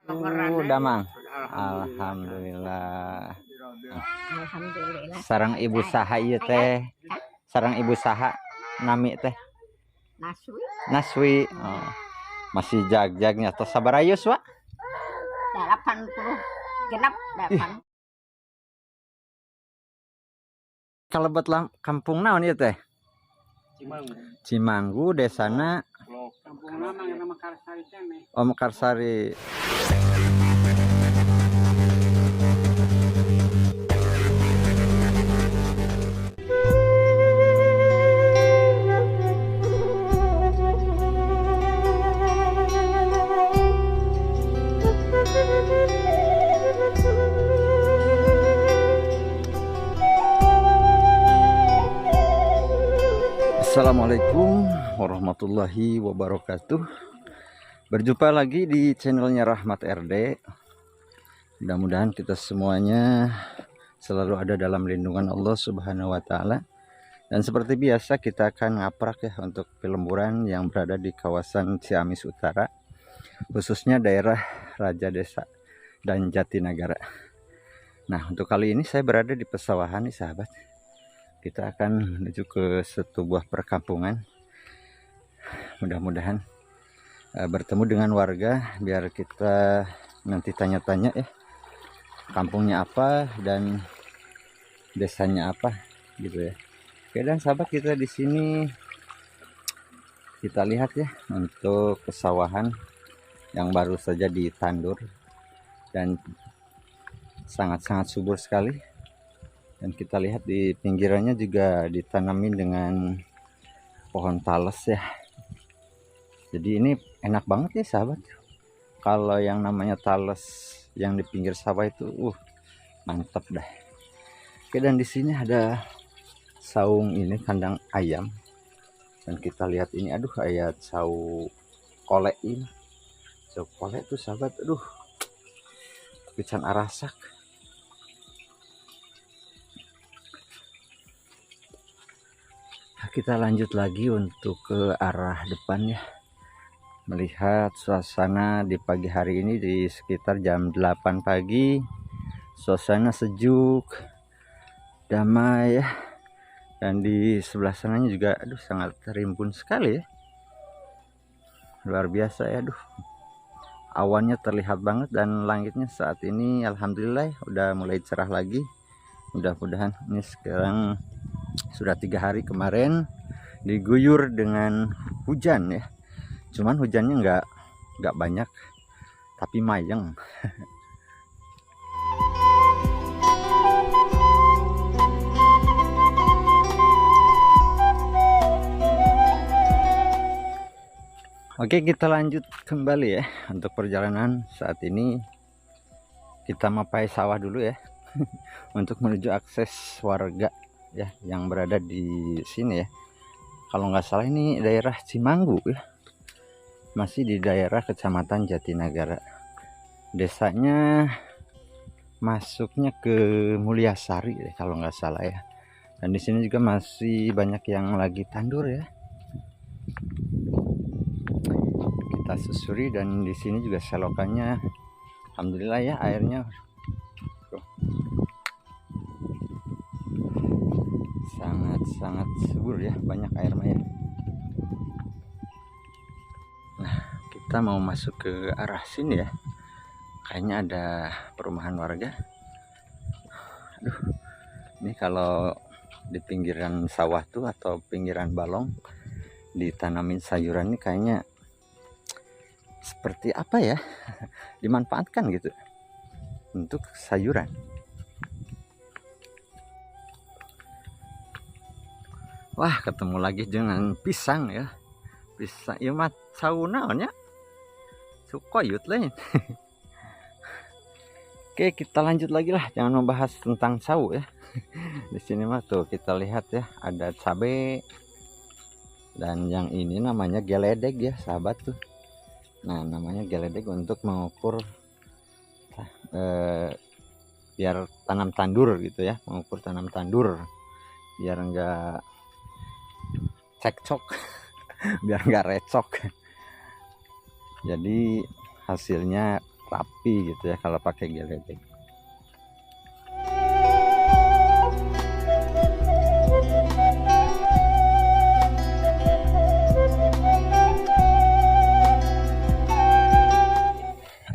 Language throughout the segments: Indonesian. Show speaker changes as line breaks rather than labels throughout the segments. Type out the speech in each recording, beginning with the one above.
Udah mang. Alhamdulillah.
Alhamdulillah.
Sarang ibu saha ieu teh? Sarang ibu saha nami teh?
Naswi.
Naswi. Oh. Masih jag-jagnya atau sabarayus wa?
80 genap 8.
Kalebet kampung naon ieu teh?
Cimanggu.
Cimanggu, desana
Kampung lama yang nama Karsari kene.
Oh, Mekarsari. Assalamualaikum warahmatullahi wabarakatuh. Berjumpa lagi di channelnya Rahmat RD. Mudah-mudahan kita semuanya selalu ada dalam lindungan Allah Subhanahu wa Ta'ala. Dan seperti biasa kita akan ngaprak ya untuk pelemburan yang berada di kawasan Ciamis Utara, khususnya daerah Raja Desa dan Jatinegara. Nah, untuk kali ini saya berada di pesawahan nih sahabat. Kita akan menuju ke sebuah perkampungan. Mudah-mudahan bertemu dengan warga biar kita nanti tanya-tanya ya kampungnya apa dan desanya apa gitu ya. Oke, dan sahabat, kita di sini kita lihat ya untuk pesawahan yang baru saja ditandur dan sangat-sangat subur sekali. Dan kita lihat di pinggirannya juga ditanamin dengan pohon tales ya. Jadi ini enak banget ya sahabat. Kalau yang namanya tales yang di pinggir sawah itu mantap dah. Oke, dan di sini ada saung ini kandang ayam. Dan kita lihat ini, ayat saung kolek ini. Saung kolek tuh sahabat, pican arasak. Kita lanjut lagi untuk ke arah depan ya, melihat suasana di pagi hari ini di sekitar jam 8 pagi. Suasana sejuk, damai ya, dan di sebelah sananya juga sangat rimbun sekali ya, luar biasa ya. Awannya terlihat banget dan langitnya saat ini alhamdulillah udah mulai cerah lagi. Mudah-mudahan ini sekarang sudah 3 hari kemarin diguyur dengan hujan ya, cuman hujannya nggak banyak tapi mayeng. Oke, kita lanjut kembali ya untuk perjalanan. Saat ini kita mapai sawah dulu ya untuk menuju akses warga ya yang berada di sini ya. Kalau nggak salah ini daerah Cimanggu ya, masih di daerah Kecamatan Jatinegara. Desanya masuknya ke Mulyasari ya, kalau nggak salah ya. Dan di sini juga masih banyak yang lagi tandur ya. Kita susuri, dan di sini juga selokannya alhamdulillah ya, airnya sangat subur ya, banyak air maya. Nah, kita mau masuk ke arah sini ya, kayaknya ada perumahan warga. Ini kalau di pinggiran sawah tuh atau pinggiran balong ditanamin sayuran ini kayaknya seperti apa ya, dimanfaatkan gitu untuk sayuran. Wah, ketemu lagi dengan pisang ya. Pisang ya mat saunaonnya sukoyut lain. Oke, kita lanjut lagi lah, jangan membahas tentang sawu ya. Di sini mah tuh kita lihat ya, ada cabai dan yang ini namanya geledek ya sahabat tuh. Nah, namanya geledek untuk mengukur biar tanam tandur gitu ya, mengukur tanam tandur biar enggak cekcok biar enggak recok. Jadi hasilnya rapi gitu ya kalau pakai geledek.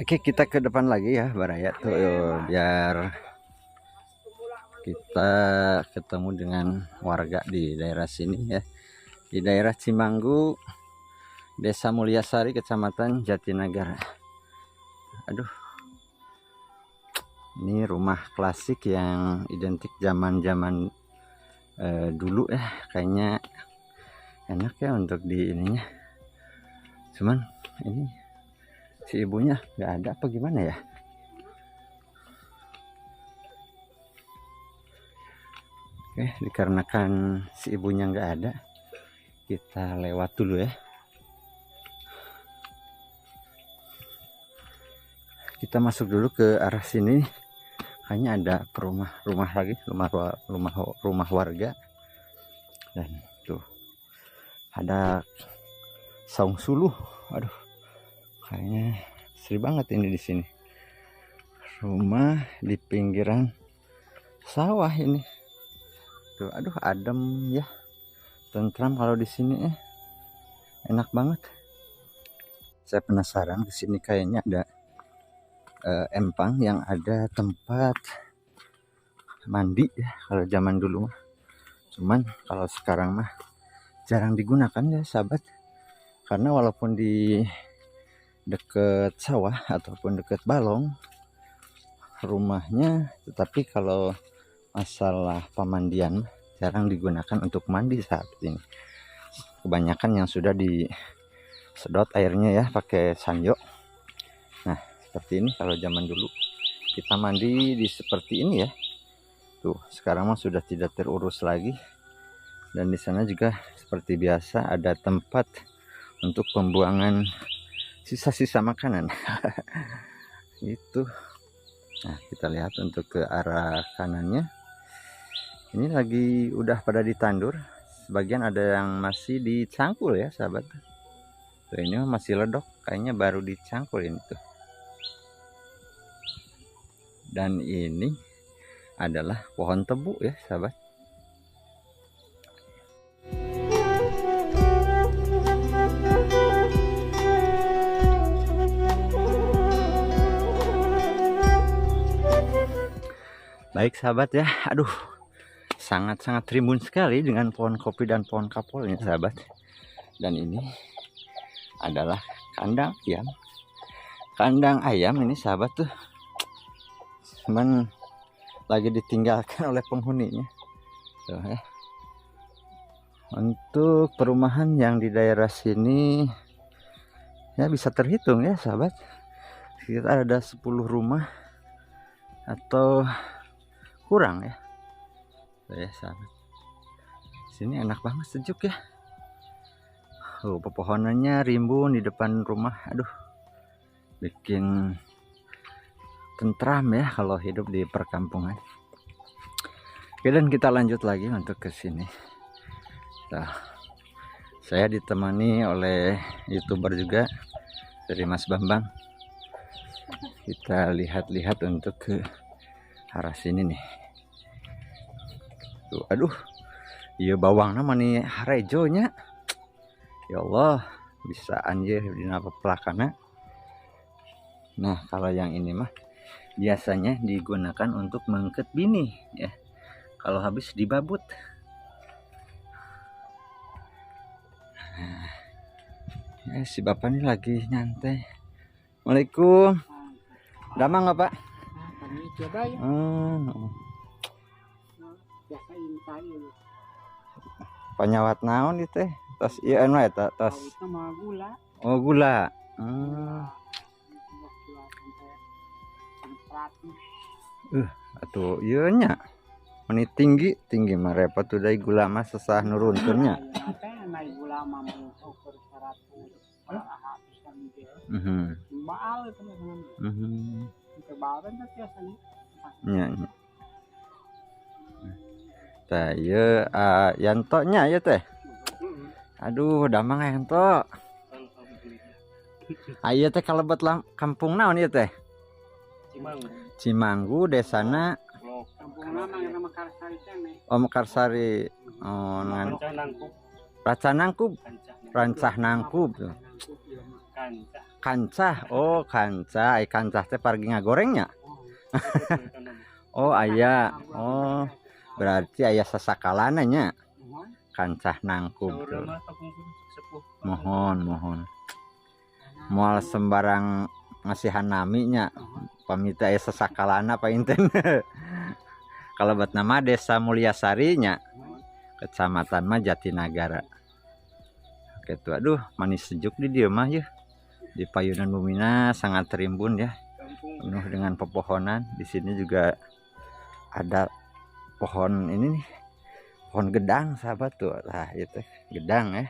Oke, kita ke depan lagi ya Baraya tuh biar kita ketemu dengan warga di daerah sini ya, di daerah Cimanggu, Desa Mulyasari, Kecamatan Jatinegara. Aduh, ini rumah klasik yang identik zaman-zaman dulu ya, kayaknya enak ya untuk di ininya. Cuman ini si ibunya nggak ada apa gimana ya? Oke, dikarenakan si ibunya nggak ada, kita lewat dulu ya. Kita masuk dulu ke arah sini. Kayaknya ada rumah lagi, rumah warga. Dan tuh ada saung suluh. Aduh, kayaknya seru banget ini di sini. Rumah di pinggiran sawah ini. Tuh, aduh adem ya. Tentram kalau di sini enak banget. Saya penasaran, ke sini kayaknya ada empang yang ada tempat mandi ya kalau zaman dulu mah. Cuman kalau sekarang mah jarang digunakan ya sahabat. Karena walaupun di deket sawah ataupun deket balong rumahnya, tetapi kalau masalah pemandian jarang digunakan untuk mandi saat ini. Kebanyakan yang sudah disedot airnya ya pakai sanyo. Nah seperti ini kalau zaman dulu kita mandi di seperti ini ya. Tuh sekarang mah sudah tidak terurus lagi. Dan di sana juga seperti biasa ada tempat untuk pembuangan sisa-sisa makanan. Itu. Nah kita lihat untuk ke arah kanannya, ini lagi udah pada ditandur, sebagian ada yang masih dicangkul ya sahabat. Tuh, ini masih ledok, kayaknya baru dicangkul ini tuh. Dan ini adalah pohon tebu ya sahabat. Baik sahabat ya, aduh sangat-sangat rimbun sekali dengan pohon kopi dan pohon kapolnya sahabat. Dan ini adalah kandang ayam. Kandang ayam ini sahabat tuh, cuman lagi ditinggalkan oleh penghuninya. Tuh, ya. Untuk perumahan yang di daerah sini ya bisa terhitung ya sahabat, sekitar ada 10 rumah atau kurang ya. Ya sahabat, sini enak banget, sejuk ya. Pepohonannya rimbun di depan rumah, aduh bikin tentram ya kalau hidup di perkampungan. Oke, dan kita lanjut lagi untuk ke sini. Nah, saya ditemani oleh YouTuber juga dari Mas Bambang. Kita lihat-lihat untuk ke arah sini nih. Tuh, aduh, iya bawang nama nih harejonya. Ya Allah, bisa anjir di napa pelakana. Nah, kalau yang ini mah biasanya digunakan untuk mengket bini ya. Kalau habis dibabut. Nah, si bapak ini lagi nyantai. Assalamualaikum. Damang nggak Pak?
Kami coba ya. Biasain tayo.
Penyawat naon itu teh? Tos iya anu eta tos.
Itu mah gula.
Oh gula. Atuh ieu nya. Meni tinggi mah repot tuh dari gula mah susah nurunkeunnya.
Naik gula mah ukur 100. Habis kan dia. Baal itu mah. Itu baal kan biasanya.
Nya. Tah ieu yantonya ya teh. Aduh, damang yanto. Aya teh kalebet kampung naon ieu teh? Cimanggu desana
Kampung lama yang nama Karsari sana.
Mekarsari. Oh, ngan Raca Nangkub, Rancah Nangkub tuh. Kancah. Oh, kancah. Kancah teh pargi ngagorengnya. Oh, aya. Oh, berarti aya sasakalana nya. Kancah Nangkub tuh. Mohon. Moal sembarang ngasihan naminya. Pamita aya sasakalana painten. Kalau buat nama Desa Mulyasari nya. Kecamatan mah Jatinagara. Oke tuh, aduh manis sejuk di dia mah ya. Di Payunan Bumina sangat terimbun ya, penuh dengan pepohonan. Di sini juga ada pohon ini nih, pohon gedang sahabat tuh. Nah itu gedang ya.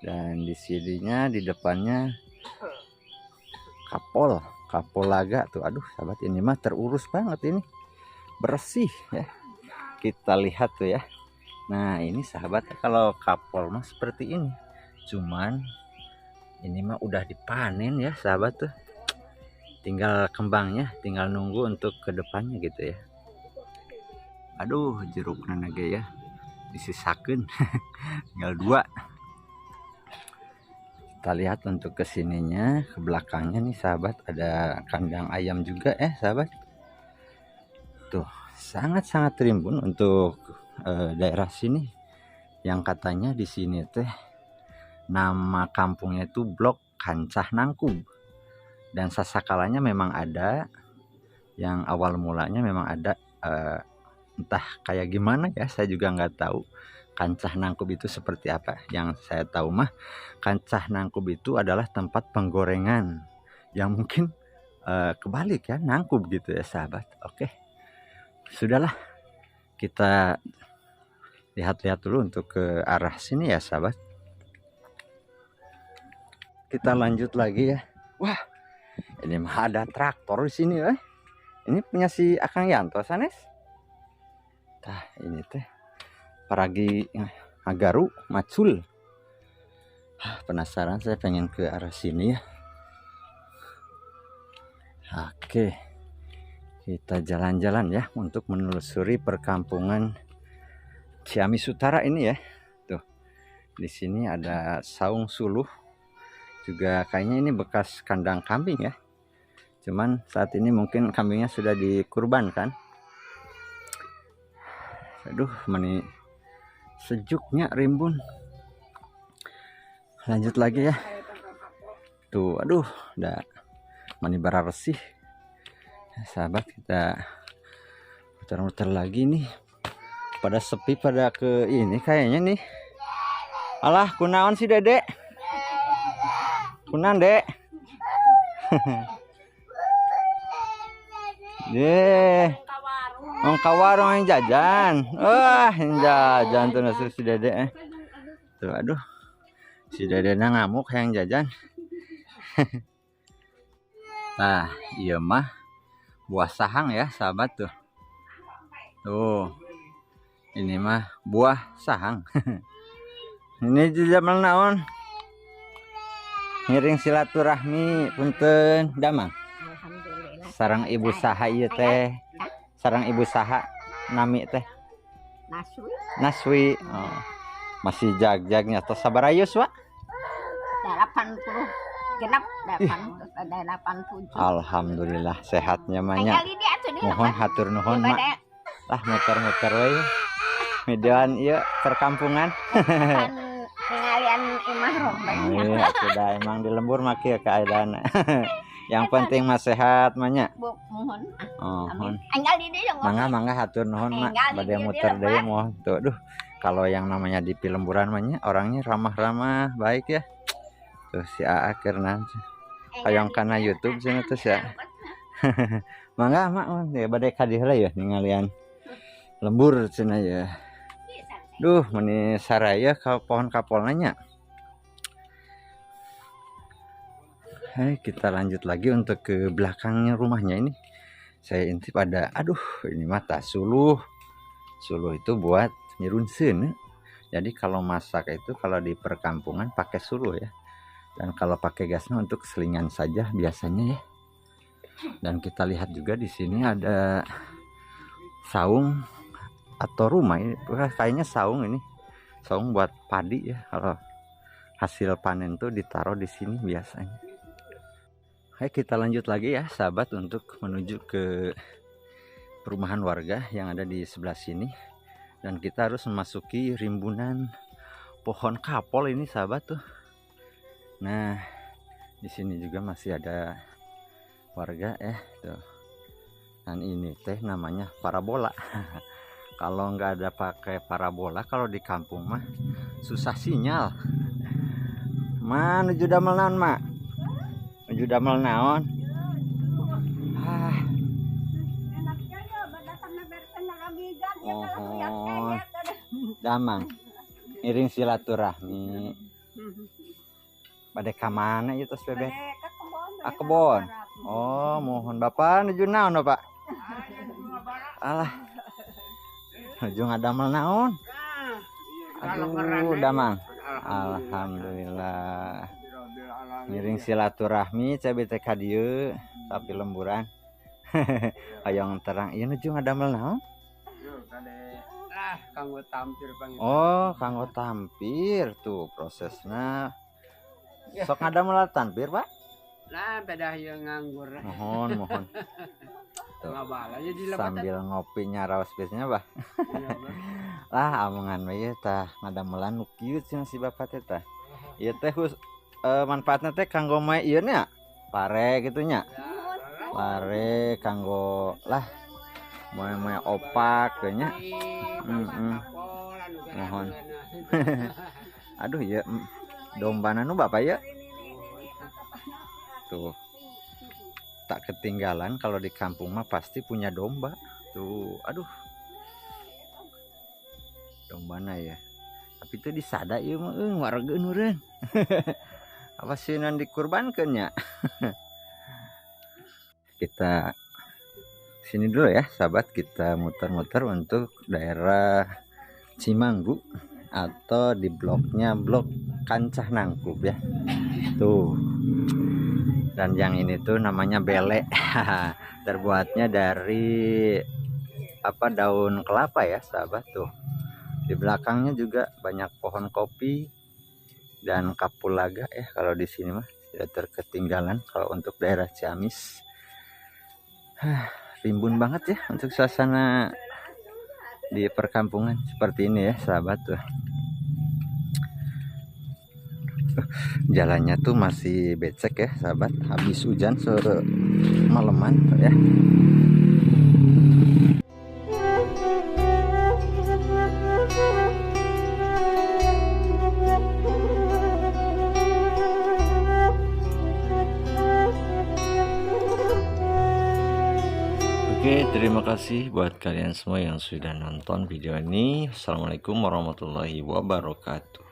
Dan di sininya di depannya kapolaga tuh. Aduh sahabat, ini mah terurus banget ini, bersih ya. Kita lihat tuh ya. Nah ini sahabat, kalau kapol mah seperti ini, cuman ini mah udah dipanen ya sahabat tuh, tinggal kembangnya, tinggal nunggu untuk kedepannya gitu ya. Aduh jeruk naga ya disisakan tinggal 2. Kita lihat untuk kesininya, ke belakangnya nih sahabat, ada kandang ayam juga sahabat tuh. Sangat-sangat terimbun untuk daerah sini, yang katanya di sini teh nama kampungnya itu Blok Kancah Nangkub. Dan sasakalanya memang ada, yang awal mulanya memang ada, entah kayak gimana ya, saya juga nggak tahu Kancah Nangkub itu seperti apa. Yang saya tahu mah Kancah Nangkub itu adalah tempat penggorengan, yang mungkin kebalik ya, nangkub gitu ya sahabat. Oke, sudahlah, kita lihat-lihat dulu untuk ke arah sini ya sahabat. Kita lanjut lagi ya. Wah, ini mah ada traktor di sini ya. Ini punya si Akang Yanto sanes. Tah, ini teh paragi Agaru Macul. Penasaran, saya pengen ke arah sini ya. Oke, kita jalan-jalan ya untuk menelusuri perkampungan Ciamis Utara ini ya. Tuh, di sini ada saung suluh. Juga kayaknya ini bekas kandang kambing ya. Cuman saat ini mungkin kambingnya sudah dikurbankan. Aduh, meni sejuknya rimbun. Lanjut lagi ya. Tuh, aduh, udah mani bara resih. Sahabat, kita muter-muter lagi nih. Pada sepi, pada ke ini kayaknya nih. Alah, kunaon si Dedek? Kunan dek. Deh. Ongka warung yang jajan. Wah, yang jajan tuh nasi si Dedek. Tuh, aduh. Si Dedek ngamuk yang jajan. Nah, iya mah buah sahang ya, sahabat tuh. Tuh. Ini mah buah sahang. Ini juga naon? Ngiring silaturahmi punten damang.
Alhamdulillah.
Sarang ibu saha ieu teh. Sarang ibu saha nami teh. Naswi. Oh. Masih jag-jagnya atau sabarayus wa?
80 genap 87.
Alhamdulillah sehatnya manya. Mohon hatur nuhun mak. Lah muter-muter we. Median ieu perkampungan.
Pengalian imah rombanya.
Iya, sudah emang di lembur mah kieu keadaan. Yang penting mah sehat manya.
Mohon.
Oh, mohon.
Anggal di dieu
Mangga hatur nuhun mak. Bade muter deui moh. Tuh, aduh. Kalau yang namanya di Pilemburan mah orangnya ramah-ramah, baik ya. Tuh si Aa Kernan. Hayang kana YouTube cenah tuh ya. Mangga mak, ya bade ka dieu ya ningalian lembur cenah ya. Duh, meni saraya ka pohon kapolnya. Hai, kita lanjut lagi untuk ke belakangnya rumahnya ini. Saya intip ada, aduh, ini mata suluh. Suluh itu buat nyirunseun. Jadi kalau masak itu kalau di perkampungan pakai suluh ya. Dan kalau pakai gasnya untuk selingan saja biasanya ya. Dan kita lihat juga di sini ada saung atau rumah, ini kayaknya saung, ini saung buat padi ya, kalau hasil panen tuh ditaruh di sini biasanya. Oke, kita lanjut lagi ya sahabat untuk menuju ke perumahan warga yang ada di sebelah sini, dan kita harus memasuki rimbunan pohon kapol ini sahabat tuh. Nah, di sini juga masih ada warga ya tuh. Dan ini teh namanya parabola. Kalau nggak ada pakai parabola, kalau di kampung mah susah sinyal. Mana juda melnaon mak? Juda melnaon? Oh, damang iring silaturahmi pada kamana itu bebek kebon. Oh, mohon bapak nuju naon bapak? Alah, nuju ngadamel naon? Aduh, damang. Alhamdulillah. Ngiring silaturahmi CBTK dieu tapi lemburan. Hayang terang ieu nuju ngadamel naon?
Kanggo tampir Bang.
Oh, kanggo tampir tuh prosesnya. Sok ngadamel tampir, Pak?
Nah, beda yang nganggur.
Mohon. Tuh. Sambil ngopi nyaraos biasanya, Bah. Lah, omongan mah ieu tah ngadamelan nu kieu cenah si Bapak teh tah. Ieu teh manfaatna teh kanggo mae ieu nya. Pare gitu nya. Pare kanggo lah moe opak teh nya. Mohon. Aduh ya, dombana nu Bapak ya. Tuh. Tak ketinggalan kalau di kampung mah pasti punya domba. Tuh, aduh. Dombana ya. Tapi itu disada ieu mah warga nureun. Apa sih nan dikurbankeun nya? Kita sini dulu ya sahabat, kita muter-muter untuk daerah Cimanggu atau di bloknya blok Kancah Nangkup ya tuh. Dan yang ini tuh namanya bele. Terbuatnya dari daun kelapa ya sahabat tuh. Di belakangnya juga banyak pohon kopi dan kapulaga ya. Kalau di sini mah tidak terketinggalan kalau untuk daerah Ciamis. Rimbun banget ya untuk suasana di perkampungan seperti ini ya sahabat tuh. Jalannya tuh masih becek ya sahabat, habis hujan semalaman tuh ya. Oke, terima kasih buat kalian semua yang sudah nonton video ini. Assalamualaikum warahmatullahi wabarakatuh.